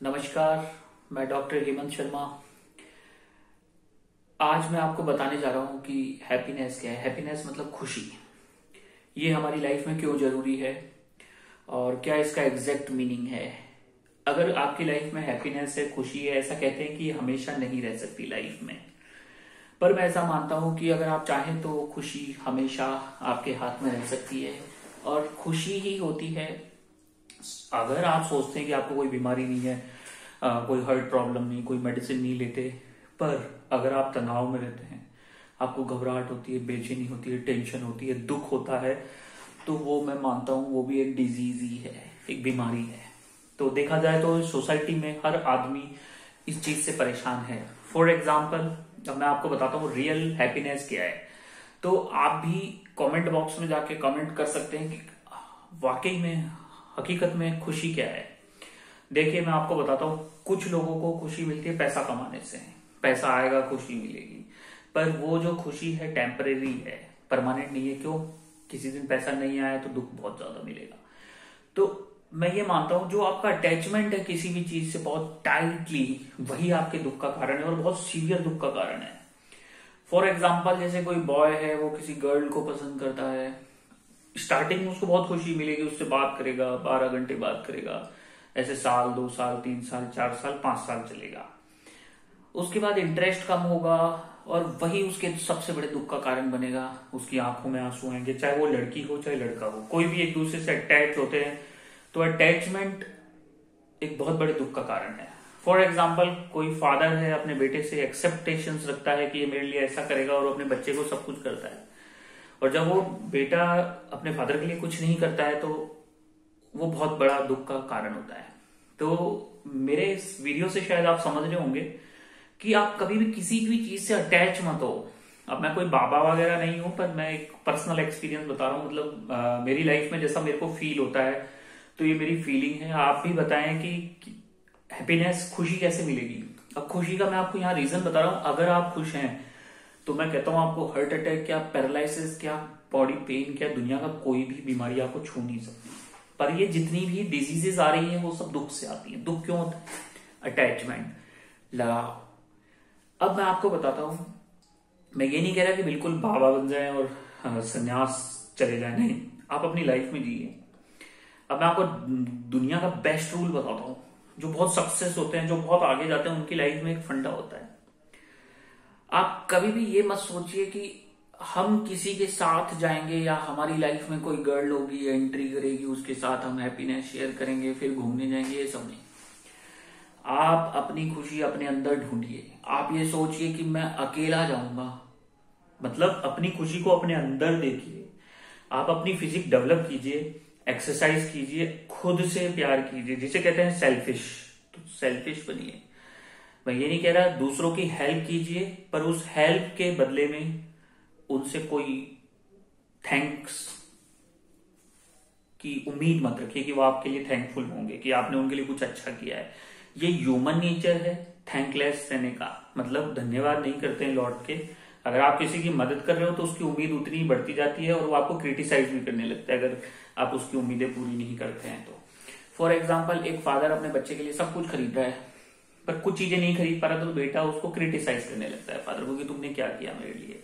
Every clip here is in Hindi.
नमस्कार। मैं डॉक्टर हेमंत शर्मा। आज मैं आपको बताने जा रहा हूँ कि हैप्पीनेस क्या है। हैप्पीनेस मतलब खुशी। ये हमारी लाइफ में क्यों जरूरी है और क्या इसका एग्जैक्ट मीनिंग है। अगर आपकी लाइफ में हैप्पीनेस है, खुशी है, ऐसा कहते हैं कि ये हमेशा नहीं रह सकती लाइफ में। पर मैं ऐसा मानता हूँ कि अगर आप चाहें तो खुशी हमेशा आपके हाथ में रह सकती है। और खुशी ही होती है अगर आप सोचते हैं कि आपको कोई बीमारी नहीं है, कोई हार्ट प्रॉब्लम नहीं, कोई मेडिसिन नहीं लेते, पर अगर आप तनाव में रहते हैं, आपको घबराहट होती है, बेचैनी होती है, टेंशन होती है, दुख होता है, तो वो मैं मानता हूँ वो भी एक डिजीज ही है, एक बीमारी है। तो देखा जाए तो सोसाइटी में हर आदमी इस चीज से परेशान है। फॉर एग्जाम्पल, अब मैं आपको बताता हूँ रियल हैप्पीनेस क्या है। तो आप भी कमेंट बॉक्स में जाके कमेंट कर सकते हैं कि वाकई में, हकीकत में खुशी क्या है। देखिए, मैं आपको बताता हूँ, कुछ लोगों को खुशी मिलती है पैसा कमाने से। पैसा आएगा, खुशी मिलेगी। पर वो जो खुशी है टेम्परेरी है, परमानेंट नहीं है। क्यों? किसी दिन पैसा नहीं आया तो दुख बहुत ज्यादा मिलेगा। तो मैं ये मानता हूं जो आपका अटैचमेंट है किसी भी चीज से बहुत टाइटली, वही आपके दुख का कारण है और बहुत सीवियर दुख का कारण है। फॉर एग्जाम्पल, जैसे कोई बॉय है, वो किसी गर्ल को पसंद करता है। स्टार्टिंग में उसको बहुत खुशी मिलेगी, उससे बात करेगा, 12 घंटे बात करेगा, ऐसे साल, 2 साल, 3 साल, 4 साल, 5 साल चलेगा। उसके बाद इंटरेस्ट कम होगा और वही उसके सबसे बड़े दुख का कारण बनेगा। उसकी आंखों में आंसू आएंगे, चाहे वो लड़की हो चाहे लड़का हो, कोई भी एक दूसरे से अटैच होते हैं तो अटैचमेंट एक बहुत बड़े दुख का कारण है। फॉर एग्जाम्पल, कोई फादर है, अपने बेटे से एक्सेप्टेशंस रखता है कि ये मेरे लिए ऐसा करेगा और अपने बच्चे को सब कुछ करता है। और जब वो बेटा अपने फादर के लिए कुछ नहीं करता है तो वो बहुत बड़ा दुख का कारण होता है। तो मेरे इस वीडियो से शायद आप समझ रहे होंगे कि आप कभी भी किसी भी चीज से अटैच मत हो। अब मैं कोई बाबा वगैरह नहीं हूं, पर मैं एक पर्सनल एक्सपीरियंस बता रहा हूं। मतलब मेरी लाइफ में जैसा मेरे को फील होता है, तो ये मेरी फीलिंग है। आप भी बताएं कि हैप्पीनेस, खुशी कैसे मिलेगी। अब खुशी का मैं आपको यहाँ रीजन बता रहा हूं। अगर आप खुश हैं तो मैं कहता हूं आपको हार्ट अटैक क्या, पैरालिसिस क्या, बॉडी पेन क्या, दुनिया का कोई भी बीमारी आपको छू नहीं सकती। पर ये जितनी भी डिजीजेस आ रही हैं वो सब दुख से आती हैं। दुख क्यों होता है? अटैचमेंट, लगाव। अब मैं आपको बताता हूं, मैं ये नहीं कह रहा कि बिल्कुल बाबा बन जाएं और संन्यास चले जाएं, नहीं। आप अपनी लाइफ में जिए। अब मैं आपको दुनिया का बेस्ट रूल बताता हूं। जो बहुत सक्सेस होते हैं, जो बहुत आगे जाते हैं, उनकी लाइफ में एक फंडा होता है। आप कभी भी ये मत सोचिए कि हम किसी के साथ जाएंगे या हमारी लाइफ में कोई गर्ल होगी, एंट्री करेगी, उसके साथ हम हैप्पीनेस शेयर करेंगे, फिर घूमने जाएंगे। ये सब नहीं। आप अपनी खुशी अपने अंदर ढूंढिए। आप ये सोचिए कि मैं अकेला जाऊंगा, मतलब अपनी खुशी को अपने अंदर देखिए। आप अपनी फिजिक डेवलप कीजिए, एक्सरसाइज कीजिए, खुद से प्यार कीजिए, जिसे कहते हैं सेल्फिश। तो सेल्फिश बनिए। मैं ये नहीं कह रहा दूसरों की हेल्प कीजिए, पर उस हेल्प के बदले में उनसे कोई थैंक्स की उम्मीद मत रखिए कि वो आपके लिए थैंकफुल होंगे कि आपने उनके लिए कुछ अच्छा किया है। ये ह्यूमन नेचर है थैंकलेस रहने का, मतलब धन्यवाद नहीं करते हैं लौट के। अगर आप किसी की मदद कर रहे हो तो उसकी उम्मीद उतनी ही बढ़ती जाती है और वो आपको क्रिटिसाइज भी करने लगता है अगर आप उसकी उम्मीदें पूरी नहीं करते हैं तो। फॉर एग्जाम्पल, एक फादर अपने बच्चे के लिए सब कुछ खरीद रहा है, पर कुछ चीजें नहीं खरीद पा रहा तो बेटा उसको क्रिटिसाइज करने लगता है फादर को कि तुमने क्या किया मेरे लिए।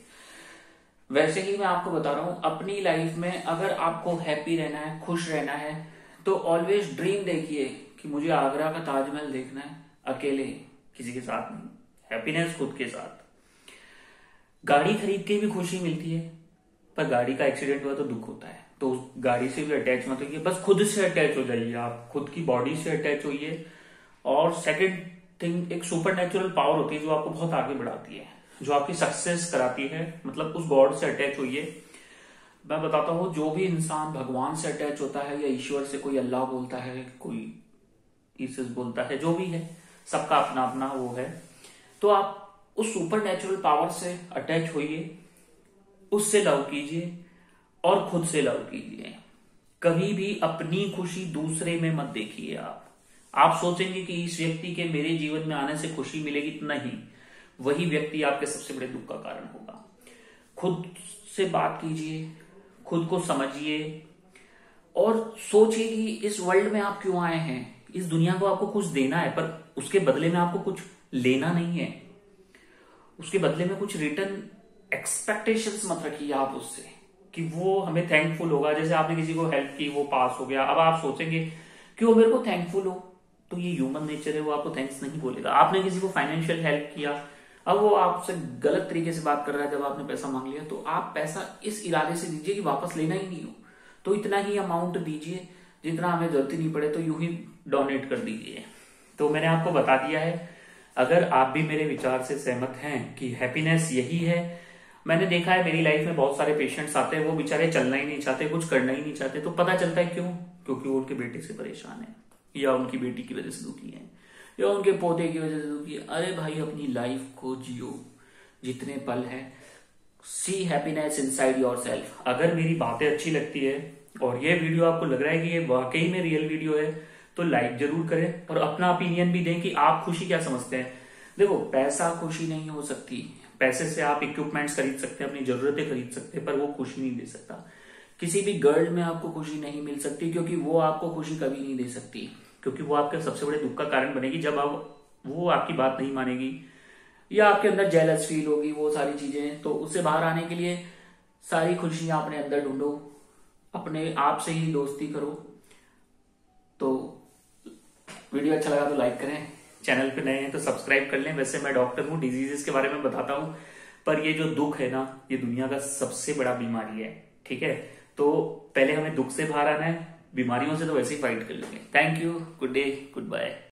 वैसे ही मैं आपको बता रहा हूं, अपनी लाइफ में अगर आपको हैप्पी रहना है, खुश रहना है, तो ऑलवेज ड्रीम देखिए कि मुझे आगरा का ताजमहल देखना है, अकेले, किसी के साथ नहीं। हैप्पीनेस खुद के साथ। गाड़ी खरीद के भी खुशी मिलती है, पर गाड़ी का एक्सीडेंट हुआ तो दुख होता है। तो उस गाड़ी से भी अटैच मत होइए, बस खुद से अटैच हो जाइए। आप खुद की बॉडी से अटैच होइए। और सेकंड थिंग, एक सुपर नेचुरल पावर होती है जो आपको बहुत आगे बढ़ाती है, जो आपकी सक्सेस कराती है, मतलब उस गॉड से अटैच होइए। मैं बताता हूँ, जो भी इंसान भगवान से अटैच होता है या ईश्वर से, कोई अल्लाह बोलता है, कोई जीसस बोलता है, जो भी है, सबका अपना अपना वो है। तो आप उस सुपर नेचुरल पावर से अटैच होइए, उससे लव कीजिए और खुद से लव कीजिए। कभी भी अपनी खुशी दूसरे में मत देखिए। आप सोचेंगे कि इस व्यक्ति के मेरे जीवन में आने से खुशी मिलेगी, तो नहीं, वही व्यक्ति आपके सबसे बड़े दुख का कारण होगा। खुद से बात कीजिए, खुद को समझिए और सोचिए कि इस वर्ल्ड में आप क्यों आए हैं। इस दुनिया को आपको कुछ देना है, पर उसके बदले में आपको कुछ लेना नहीं है। उसके बदले में कुछ रिटर्न एक्सपेक्टेशंस मत रखिए आप उससे कि वो हमें थैंकफुल होगा। जैसे आपने किसी को हेल्प की, वो पास हो गया, अब आप सोचेंगे कि वो मेरे को थैंकफुल हो, तो ये ह्यूमन नेचर है, वो आपको थैंक्स नहीं बोलेगा। आपने किसी को फाइनेंशियल हेल्प किया, अब वो आपसे गलत तरीके से बात कर रहा है, जब आपने पैसा मांग लिया, तो आप पैसा इस इरादे से दीजिए कि वापस लेना ही नहीं हो, तो इतना ही अमाउंट दीजिए जितना हमें जरूरत ही नहीं पड़े, तो यूं ही डोनेट कर दीजिए। तो मैंने आपको बता दिया है। अगर आप भी मेरे विचार से सहमत हैं कि हैप्पीनेस यही है, मैंने देखा है मेरी लाइफ में बहुत सारे पेशेंट्स आते हैं, वो बेचारे चलना ही नहीं चाहते, कुछ करना ही नहीं चाहते, तो पता चलता है क्यों? क्योंकि वो उनके बेटे से परेशान है, या उनकी बेटी की वजह से दुखी है, या उनके पोते की वजह से दुखी है। अरे भाई, अपनी लाइफ को जियो, जितने पल है, सी हैप्पीनेस इनसाइड योरसेल्फ। अगर मेरी बातें अच्छी लगती है और ये वीडियो आपको लग रहा है कि ये वाकई में रियल वीडियो है, तो लाइक जरूर करें और अपना ओपिनियन भी दें कि आप खुशी क्या समझते हैं। देखो, पैसा खुशी नहीं हो सकती। पैसे से आप इक्विपमेंट्स खरीद सकते हैं, अपनी जरूरतें खरीद सकते हैं, पर वो खुशी नहीं दे सकता। किसी भी गर्ल में आपको खुशी नहीं मिल सकती, क्योंकि वो आपको खुशी कभी नहीं दे सकती, क्योंकि वो आपके सबसे बड़े दुख का कारण बनेगी जब वो आपकी बात नहीं मानेगी, या आपके अंदर जेलस फील होगी, वो सारी चीजें। तो उससे बाहर आने के लिए सारी खुशियां अपने अंदर ढूंढो, अपने आप से ही दोस्ती करो। तो वीडियो अच्छा लगा तो लाइक करें, चैनल पे नए हैं तो सब्सक्राइब कर लें। वैसे मैं डॉक्टर हूँ, डिजीजेस के बारे में बताता हूँ, पर ये जो दुख है ना, ये दुनिया का सबसे बड़ा बीमारी है। ठीक है, तो पहले हमें दुख से बाहर आना है, बीमारियों से तो वैसे ही फाइट कर लेंगे। Thank you, good day, good bye.